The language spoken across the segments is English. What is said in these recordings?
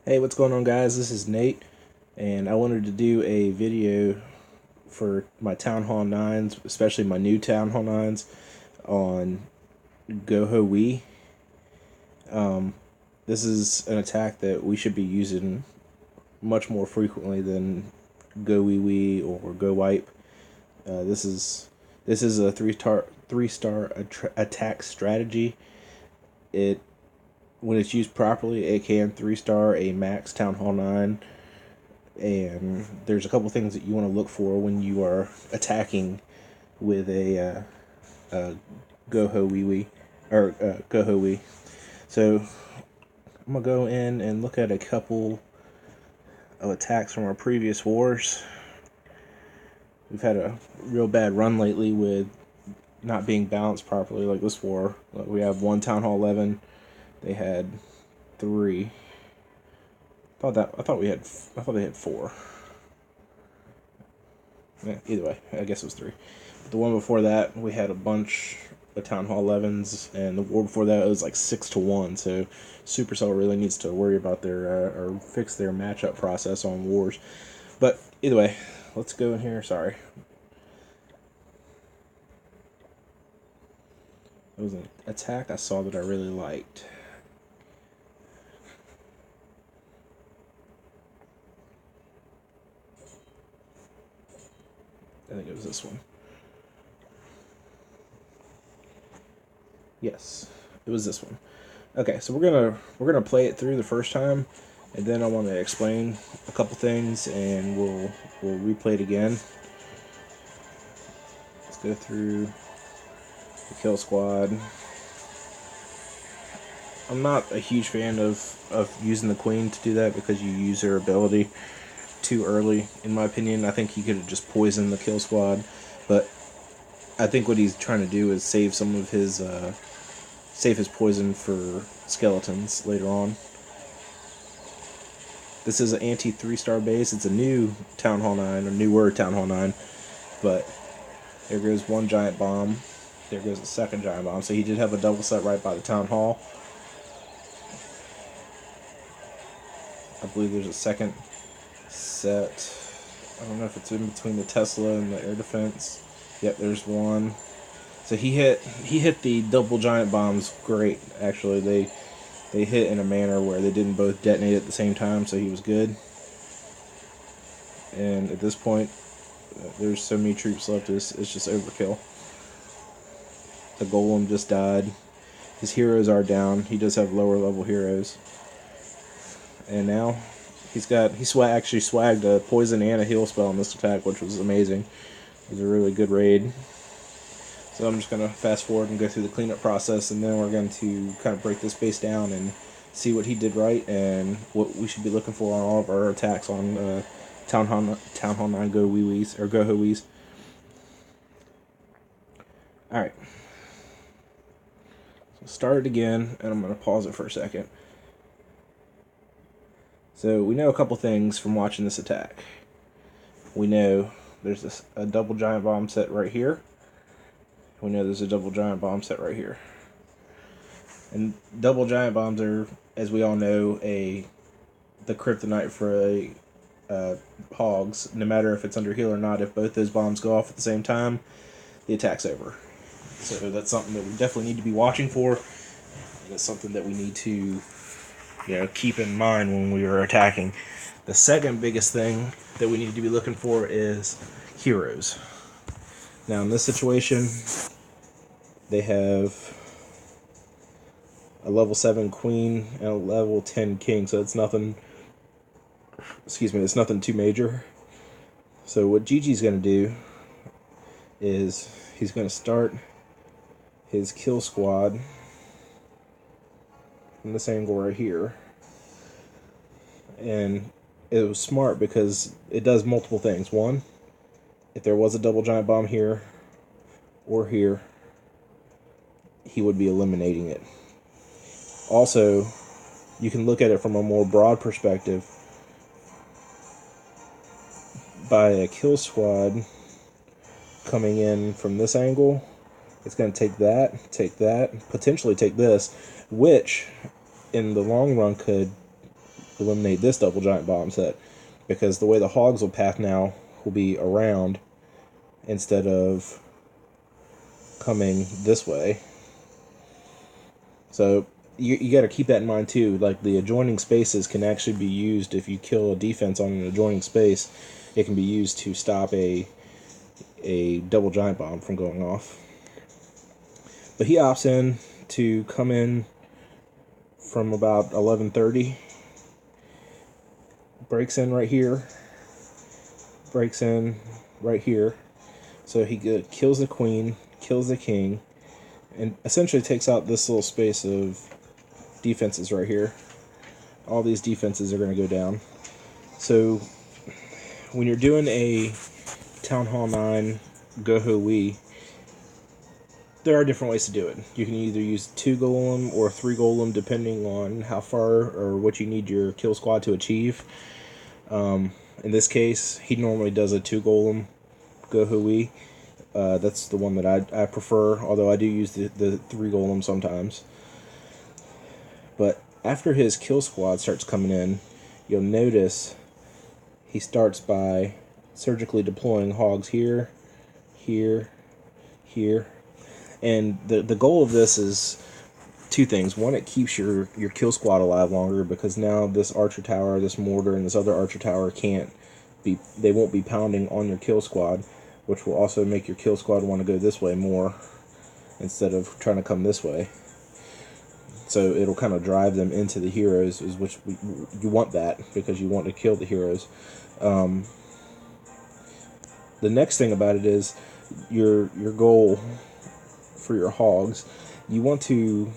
Hey, what's going on, guys? This is Nate, and I wanted to do a video for my Town Hall 9s, especially my new Town Hall 9s, on GoHoWi. This is an attack that we should be using much more frequently than GoWiWi or GoWipe. This is a three star attack strategy. It When it's used properly, it can 3-star a max Town Hall 9. And there's a couple things that you want to look for when you are attacking with a GoHoWi or GoHoWi. So I'm gonna go in and look at a couple of attacks from our previous wars. We've had a real bad run lately with not being balanced properly, like this war. We have one Town Hall 11. They had 3. I thought they had 4. Yeah, either way, I guess it was 3. But the one before that, we had a bunch of Town Hall 11s, and the war before that, it was like 6-1. So Supercell really needs to worry about their or fix their matchup process on wars. But either way, let's go in here. Sorry, it was an attack I saw that I really liked. I think it was this one. Yes, it was this one. Okay, so we're gonna play it through the first time, and then I want to explain a couple things, and we'll replay it again. Let's go through the kill squad. I'm not a huge fan of using the queen to do that because you use her ability too early. In my opinion, I think he could have just poisoned the kill squad, but I think what he's trying to do is save some of his poison for skeletons later on. This is an anti 3-star base. It's a new Town Hall 9, or newer Town Hall 9, but there goes one giant bomb. There goes a second giant bomb. So he did have a double set right by the Town Hall. I believe there's a second set. I don't know if it's in between the Tesla and the air defense. Yep, there's one. So he hit the double giant bombs great. Actually, they hit in a manner where they didn't both detonate at the same time, so he was good. And at this point, there's so many troops left, it's just overkill. The golem just died. His heroes are down. He does have lower level heroes. And now he actually swagged a poison and a heal spell on this attack, which was amazing. It was a really good raid. So I'm just going to fast forward and go through the cleanup process, and then we're going to kind of break this base down and see what he did right and what we should be looking for on all of our attacks on Town Hall 9 GoWiWis or GoHoWis. Alright. So start it again, and I'm going to pause it for a second. So we know a couple things from watching this attack. We know there's a double giant bomb set right here. We know there's a double giant bomb set right here. And double giant bombs are, as we all know, the kryptonite for hogs. No matter if it's under heal or not, if both those bombs go off at the same time, the attack's over. So that's something that we definitely need to be watching for. That's something that we need to keep in mind when we are attacking. The second biggest thing that we need to be looking for is heroes. Now in this situation, they have a level 7 queen and a level 10 king, so it's nothing. It's nothing too major. So what Gigi's gonna do is he's gonna start his kill squad from this angle right here. And it was smart because it does multiple things. One, if there was a double giant bomb here or here, he would be eliminating it. Also, you can look at it from a more broad perspective. By a kill squad coming in from this angle, it's going to take that, potentially take this, which in the long run could eliminate this double giant bomb set, because the way the hogs will path now will be around instead of coming this way. So you got to keep that in mind too. Like, the adjoining spaces can actually be used if you kill a defense on an adjoining space. It can be used to stop a double giant bomb from going off. But he opts in to come in from about 11:30, breaks in right here, breaks in right here. So he kills the queen, kills the king, and essentially takes out this little space of defenses right here. All these defenses are going to go down. So when you're doing a Town Hall 9 GoHoWi, there are different ways to do it. You can either use 2 golem or 3 golem, depending on how far or what you need your kill squad to achieve. In this case, he normally does a 2 golem GoHoWi. That's the one that I prefer, although I do use the 3 golem sometimes. But after his kill squad starts coming in, you'll notice he starts by surgically deploying hogs here, here, here. And the goal of this is 2 things. One, it keeps your kill squad alive longer, because now this archer tower, this mortar, and this other archer tower they won't be pounding on your kill squad, which will also make your kill squad want to go this way more instead of trying to come this way. So it'll kind of drive them into the heroes, which you want that, because you want to kill the heroes. The next thing about it is your goal for your hogs. You want to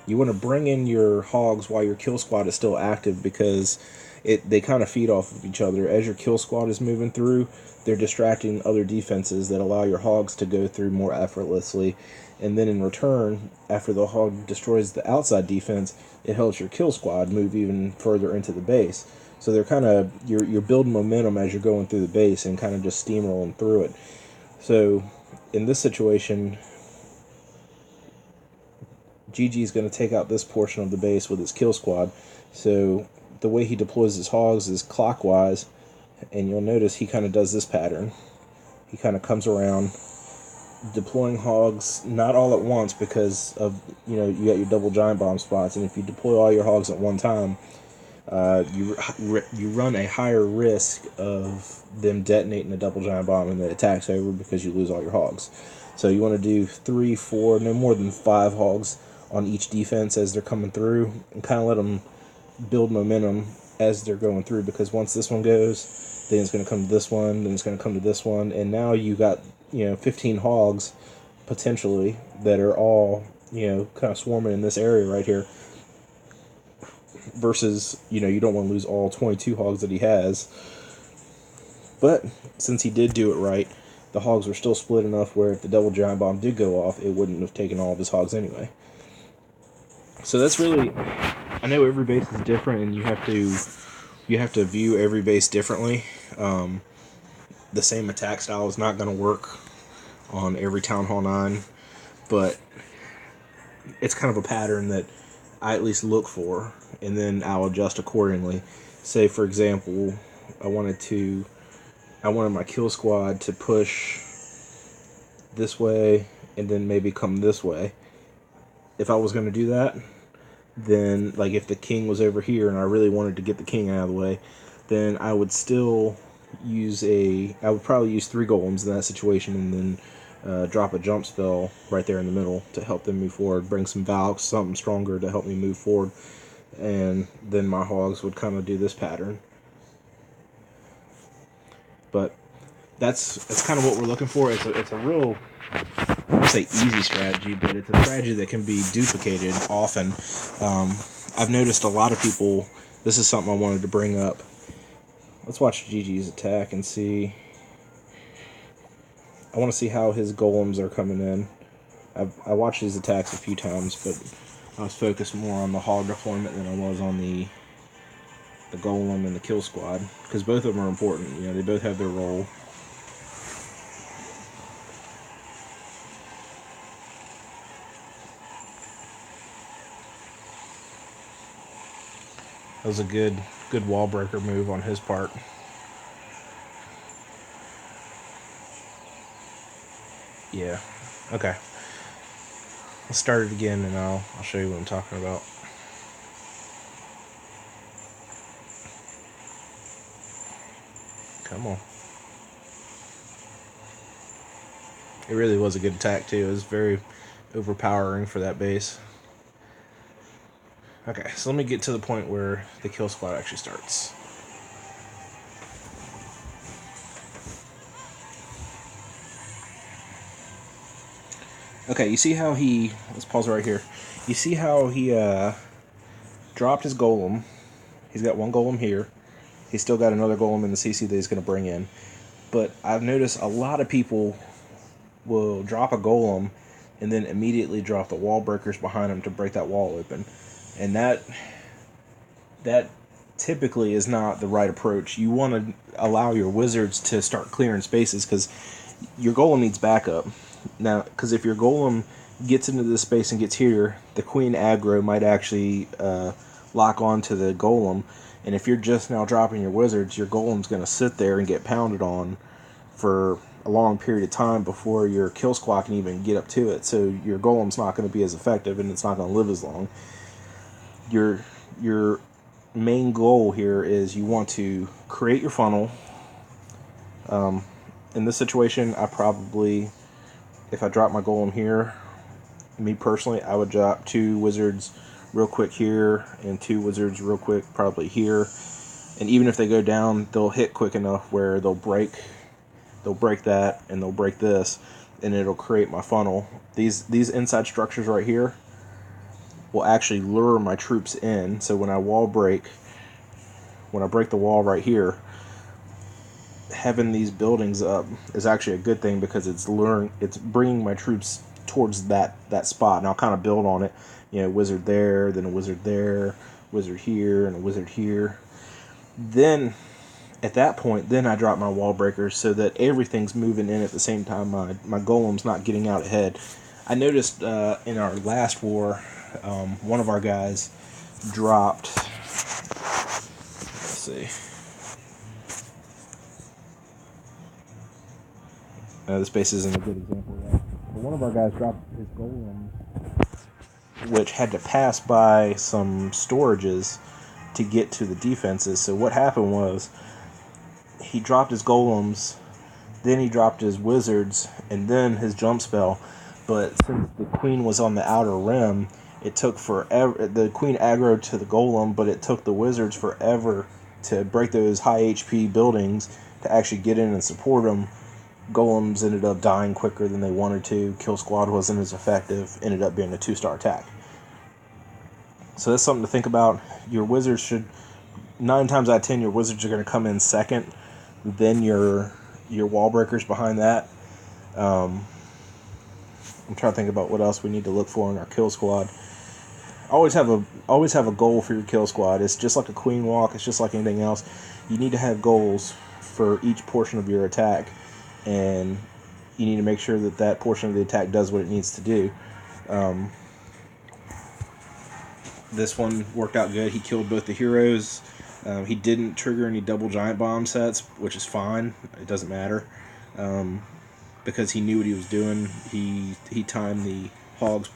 bring in your hogs while your kill squad is still active, because they kind of feed off of each other. As your kill squad is moving through, they're distracting other defenses that allow your hogs to go through more effortlessly. And then in return, after the hog destroys the outside defense, it helps your kill squad move even further into the base. So they're kind of, you're building momentum as you're going through the base and kind of just steamrolling through it. So in this situation, GG is going to take out this portion of the base with his kill squad. So the way he deploys his hogs is clockwise, and you'll notice he kind of does this pattern. He kind of comes around, deploying hogs not all at once, because of, you got your double giant bomb spots, and if you deploy all your hogs at one time, you run a higher risk of them detonating a double giant bomb and the attack's over, because you lose all your hogs. So you want to do 3, 4, no more than 5 hogs on each defense as they're coming through, and kind of let them build momentum as they're going through, because once this one goes, then it's going to come to this one, then it's going to come to this one, and now you got 15 hogs potentially that are all kind of swarming in this area right here, versus you don't want to lose all 22 hogs that he has. But since he did do it right, the hogs were still split enough where if the double giant bomb did go off, it wouldn't have taken all of his hogs anyway. So that's really, I know every base is different, and you have to view every base differently. The same attack style is not going to work on every Town Hall 9, but it's kind of a pattern that I at least look for, and then I'll adjust accordingly. Say, for example, I wanted my kill squad to push this way and then maybe come this way. If I was going to do that, then, like, if the king was over here and I really wanted to get the king out of the way, then I would still I would probably use 3 golems in that situation, and then drop a jump spell right there in the middle to help them move forward, bring some Valks, something stronger to help me move forward, and then my hogs would kind of do this pattern. But that's kind of what we're looking for. It's a real, I won't say easy strategy, but it's a strategy that can be duplicated often. I've noticed a lot of people, this is something I wanted to bring up. Let's watch GG's attack and see. I want to see how his golems are coming in. I watched his attacks a few times, but I was focused more on the hog deployment than I was on the golem and the kill squad, because both of them are important. They both have their role. That was a good wall breaker move on his part. Yeah. Okay. Let's start it again, and I'll show you what I'm talking about. Come on. It really was a good attack too. It was very overpowering for that base. Okay, so let me get to the point where the kill squad actually starts. Okay, you see how he... Let's pause right here. You see how he dropped his golem. He's got one golem here. He's still got another golem in the CC that he's going to bring in. But I've noticed a lot of people will drop a golem and then immediately drop the wall breakers behind them to break that wall open. And that typically is not the right approach. You want to allow your wizards to start clearing spaces because your golem needs backup. Now, because if your golem gets into this space and gets here, the queen aggro might actually lock onto the golem. And if you're just now dropping your wizards, your golem's going to sit there and get pounded on for a long period of time before your kill squad can even get up to it. So your golem's not going to be as effective and it's not going to live as long. Your main goal here is you want to create your funnel. In this situation, I probably, if I drop my golem here, me personally, I would drop 2 wizards real quick here and 2 wizards real quick probably here. And even if they go down, they'll hit quick enough where they'll break that and they'll break this, and it'll create my funnel. These inside structures right here will actually lure my troops in. So when I break the wall right here, having these buildings up is actually a good thing because it's bringing my troops towards that spot. And I'll kind of build on it. You know, wizard there, then a wizard there, wizard here, and a wizard here. Then at that point, then I drop my wall breakers so that everything's moving in at the same time. My golem's not getting out ahead. I noticed in our last war, one of our guys dropped. Let's see. This base isn't a good example of that. But one of our guys dropped his golem, which had to pass by some storages to get to the defenses. So what happened was, he dropped his golems, then he dropped his wizards, and then his jump spell. But since the queen was on the outer rim, it took forever. The queen aggroed to the golem, but it took the wizards forever to break those high HP buildings to actually get in and support them. Golems ended up dying quicker than they wanted to. Kill squad wasn't as effective. Ended up being a 2-star attack. So that's something to think about. Your wizards should, 9 times out of 10, your wizards are going to come in second. Then your wall breakers behind that. I'm trying to think about what else we need to look for in our kill squad. Always have a goal for your kill squad. It's just like a queen walk. It's just like anything else. You need to have goals for each portion of your attack, and you need to make sure that that portion of the attack does what it needs to do. This one worked out good. He killed both the heroes. He didn't trigger any double giant bomb sets, which is fine. It doesn't matter. Because he knew what he was doing. He timed the hogs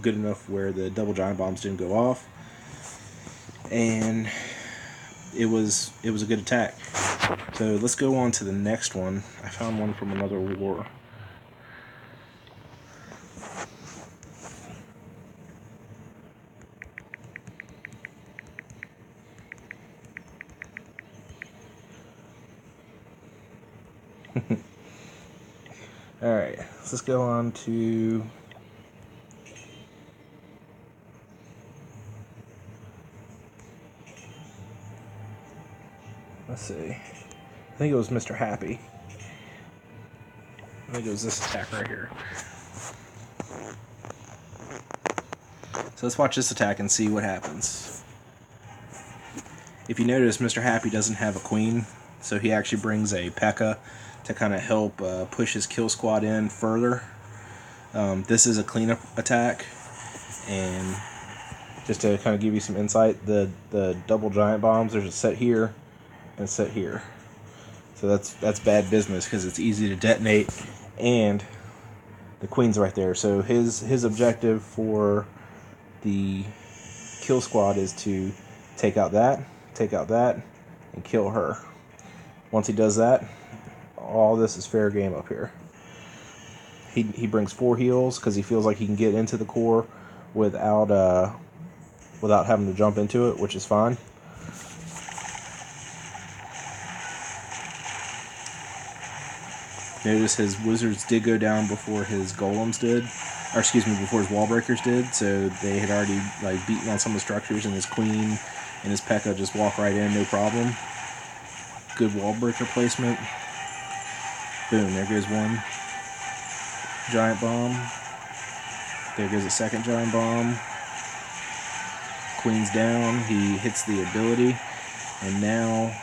good enough where the double giant bombs didn't go off. And it was a good attack. So let's go on to the next one. I found one from another war. Alright, let's go on to... Let's see. I think it was Mr. Happy. I think it was this attack right here. So let's watch this attack and see what happens. If you notice, Mr. Happy doesn't have a queen, so he actually brings a P.E.K.K.A. to kind of help push his kill squad in further. This is a cleanup attack, and just to kind of give you some insight, the double giant bombs, there's a set here and a set here. So that's bad business because it's easy to detonate, and the queen's right there. So his objective for the kill squad is to take out that, and kill her. Once he does that, all this is fair game up here. He brings 4 heals because he feels like he can get into the core without having to jump into it, which is fine. Notice his wizards did go down before his golems did, or excuse me, before his wall breakers did. So they had already like beaten on some of the structures, and his queen and his P.E.K.K.A. just walk right in, no problem. Good wall breaker placement. Boom! There goes one giant bomb. There goes a second giant bomb. Queen's down. He hits the ability, and now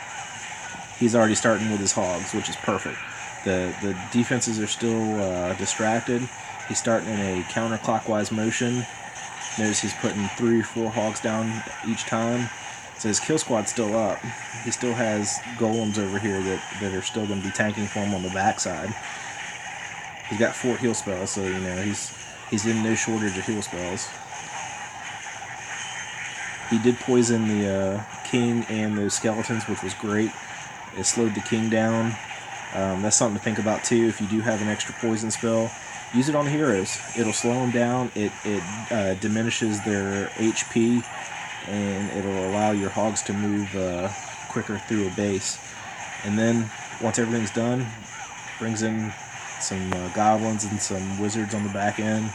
he's already starting with his hogs, which is perfect. The defenses are still distracted. He's starting in a counterclockwise motion. Notice he's putting 3 or 4 hogs down each time. So his kill squad's still up. He still has golems over here that are still going to be tanking for him on the backside. He's got 4 heal spells, so you know he's in no shortage of heal spells. He did poison the king and those skeletons, which was great. It slowed the king down. That's something to think about too. If you do have an extra poison spell, use it on the heroes. It'll slow them down. It diminishes their HP, and it'll allow your hogs to move quicker through a base. And then once everything's done, brings in some goblins and some wizards on the back end,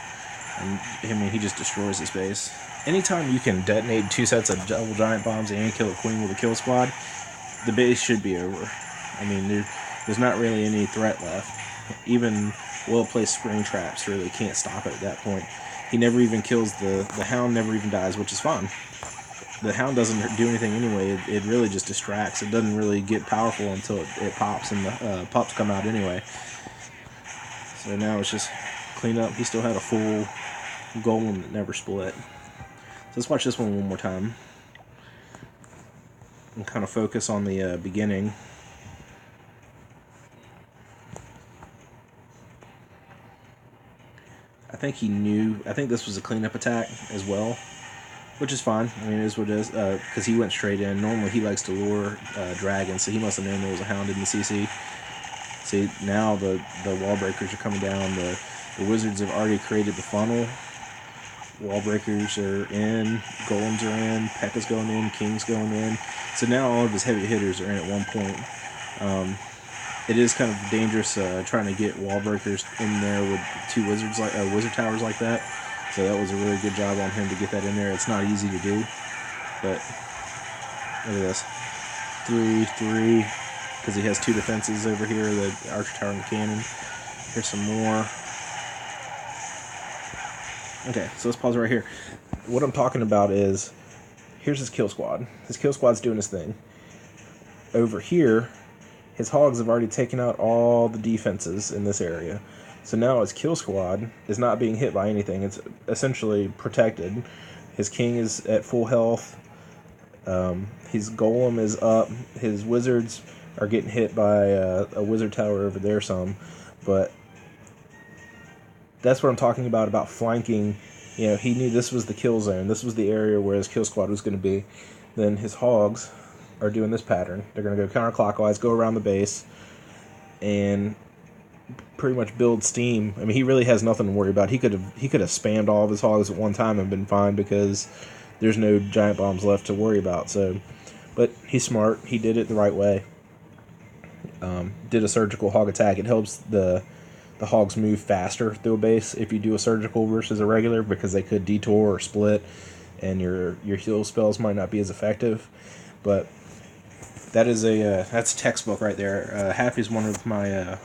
and I mean he just destroys this base. Anytime you can detonate 2 sets of double giant bombs and kill a queen with a kill squad, the base should be over. I mean, there's not really any threat left. Even well-placed spring traps really can't stop it at that point. He never even kills the hound, never even dies, which is fine. The hound doesn't do anything anyway. It really just distracts. It doesn't really get powerful until it pops, and the pups come out anyway. So now it's just clean up. He still had a full golem that never split. So let's watch this one more time and kind of focus on the beginning. I think this was a cleanup attack as well, which is fine. I mean, it is what it is, because he went straight in. Normally he likes to lure dragons, so he must have known there was a hound in the CC. See, now the wall breakers are coming down. The wizards have already created the funnel. Wall breakers are in, golems are in, P.E.K.K.A.'s going in, king's going in. So now all of his heavy hitters are in at one point. It is kind of dangerous trying to get wall breakers in there with 2 wizards like wizard towers like that. So that was a really good job on him to get that in there. It's not easy to do, but look at this, 3, because he has 2 defenses over here, the archer tower and the cannon. Here's some more. Okay, so let's pause right here. What I'm talking about is, here's his kill squad. His kill squad's doing his thing. Over here, his hogs have already taken out all the defenses in this area. So now his kill squad is not being hit by anything. It's essentially protected. His king is at full health. His golem is up. His wizards are getting hit by a wizard tower over there some. But that's what I'm talking about flanking. You know, he knew this was the kill zone. This was the area where his kill squad was going to be. Then his hogs are doing this pattern. They're going to go counterclockwise, go around the base, and pretty much build steam. I mean, he really has nothing to worry about. He could have spammed all of his hogs at one time and been fine because there's no giant bombs left to worry about. So, but he's smart. He did it the right way. Did a surgical hog attack. It helps the hogs move faster through a base if you do a surgical versus a regular, because they could detour or split, and your heal spells might not be as effective. But that is that's a textbook right there. Happy's one of my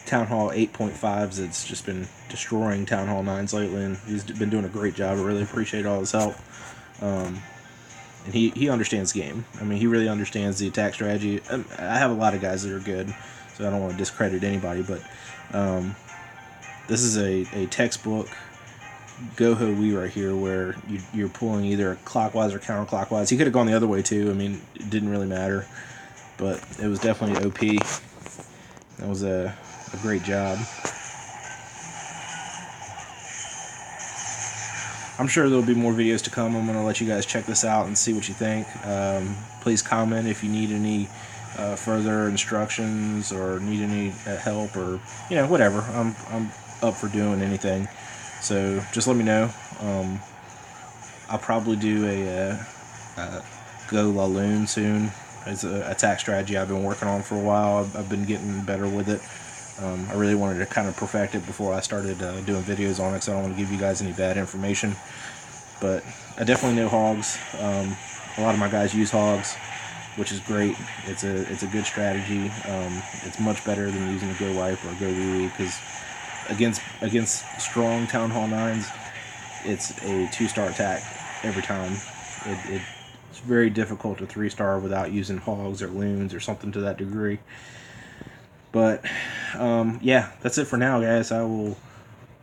Town Hall 8.5s. It's just been destroying Town Hall 9s lately, and he's been doing a great job. I really appreciate all his help. And he understands the game. I mean, he really understands the attack strategy. I have a lot of guys that are good, so I don't want to discredit anybody, but this is a textbook GoHoWi right here, where you're pulling either clockwise or counterclockwise. He could have gone the other way too. I mean, it didn't really matter, but it was definitely OP. That was a great job. I'm sure there'll be more videos to come. I'm going to let you guys check this out and see what you think. Please comment if you need any further instructions or need any help, or whatever. I'm up for doing anything. So just let me know. I'll probably do a Go Laloon soon. It's an attack strategy I've been working on for a while. I've been getting better with it. I really wanted to kind of perfect it before I started doing videos on it, so I don't want to give you guys any bad information. But I definitely know hogs. A lot of my guys use hogs, which is great. It's a good strategy. It's much better than using a GoWipe or a GoHoWi, because against strong Town Hall 9s, it's a 2-star attack every time. It's very difficult to 3-star without using hogs or loons or something to that degree. But yeah, that's it for now, guys. I will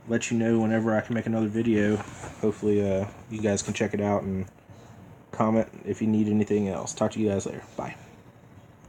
let you know whenever I can make another video. Hopefully you guys can check it out and comment if you need anything else. Talk to you guys later. Bye.